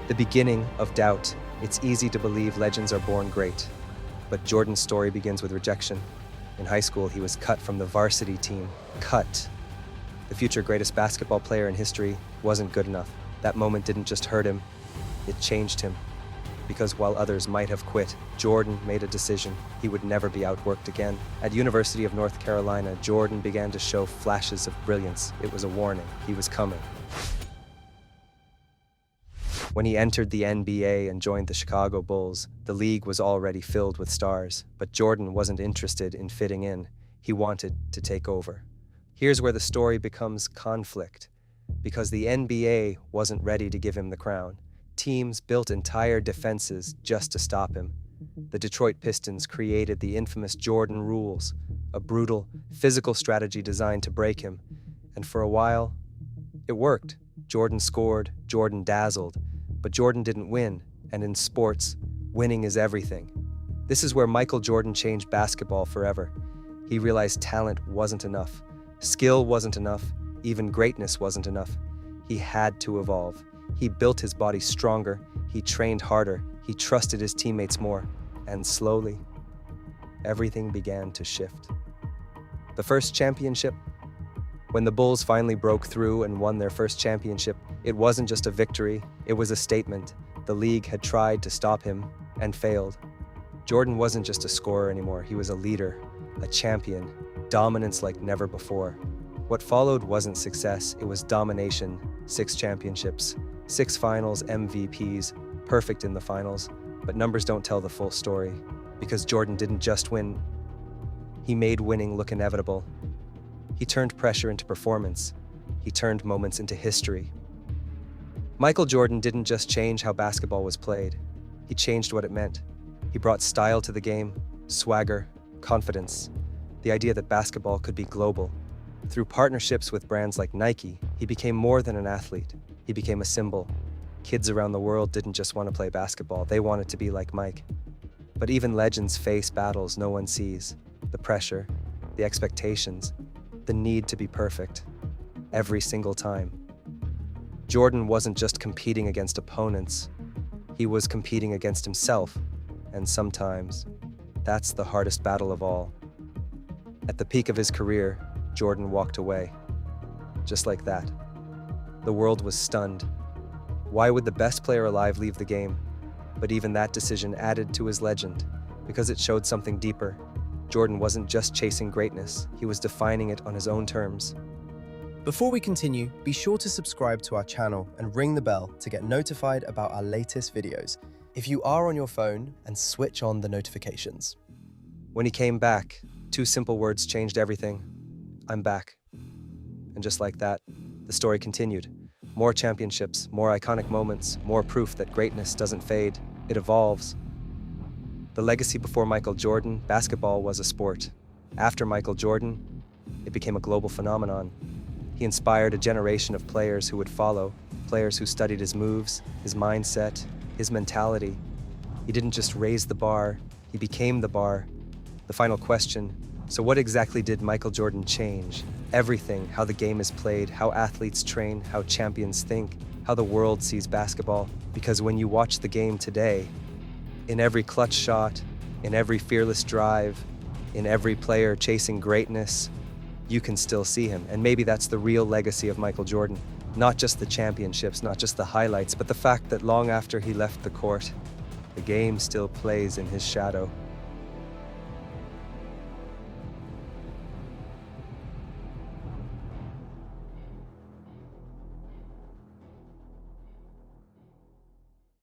The beginning of doubt. It's easy to believe legends are born great. But Jordan's story begins with rejection. In high school, he was cut from the varsity team. Cut. The future greatest basketball player in history wasn't good enough. That moment didn't just hurt him, it changed him. Because while others might have quit, Jordan made a decision. He would never be outworked again. At University of North Carolina, Jordan began to show flashes of brilliance. It was a warning. He was coming. When he entered the NBA and joined the Chicago Bulls, the league was already filled with stars. But Jordan wasn't interested in fitting in. He wanted to take over. Here's where the story becomes conflict. Because the NBA wasn't ready to give him the crown. Teams built entire defenses just to stop him. The Detroit Pistons created the infamous Jordan rules, a brutal, physical strategy designed to break him. And for a while, it worked. Jordan scored, Jordan dazzled, but Jordan didn't win. And in sports, winning is everything. This is where Michael Jordan changed basketball forever. He realized talent wasn't enough. Skill wasn't enough. Even greatness wasn't enough. He had to evolve. He built his body stronger, he trained harder, he trusted his teammates more, and slowly, everything began to shift. The first championship? When the Bulls finally broke through and won their first championship, it wasn't just a victory, it was a statement. The league had tried to stop him and failed. Jordan wasn't just a scorer anymore, he was a leader, a champion, dominance like never before. What followed wasn't success, it was domination. 6 championships, 6 finals MVPs, perfect in the finals, but numbers don't tell the full story. Because Jordan didn't just win, he made winning look inevitable. He turned pressure into performance. He turned moments into history. Michael Jordan didn't just change how basketball was played. He changed what it meant. He brought style to the game, swagger, confidence, the idea that basketball could be global. Through partnerships with brands like Nike, he became more than an athlete. He became a symbol. Kids around the world didn't just want to play basketball, they wanted to be like Mike. But even legends face battles no one sees. The pressure, the expectations, the need to be perfect. Every single time. Jordan wasn't just competing against opponents, he was competing against himself. And sometimes, that's the hardest battle of all. At the peak of his career, Jordan walked away. Just like that. The world was stunned. Why would the best player alive leave the game? But even that decision added to his legend, because it showed something deeper. Jordan wasn't just chasing greatness, he was defining it on his own terms. Before we continue, be sure to subscribe to our channel and ring the bell to get notified about our latest videos. If you are on your phone, and switch on the notifications. When he came back, 2 simple words changed everything. I'm back. And just like that, the story continued. More championships, more iconic moments, more proof that greatness doesn't fade, it evolves. The legacy before Michael Jordan, basketball was a sport. After Michael Jordan, it became a global phenomenon. He inspired a generation of players who would follow, players who studied his moves, his mindset, his mentality. He didn't just raise the bar, he became the bar. The final question, so what exactly did Michael Jordan change? Everything, how the game is played, how athletes train, how champions think, how the world sees basketball. Because when you watch the game today, in every clutch shot, in every fearless drive, in every player chasing greatness, you can still see him. And maybe that's the real legacy of Michael Jordan. Not just the championships, not just the highlights, but the fact that long after he left the court, the game still plays in his shadow.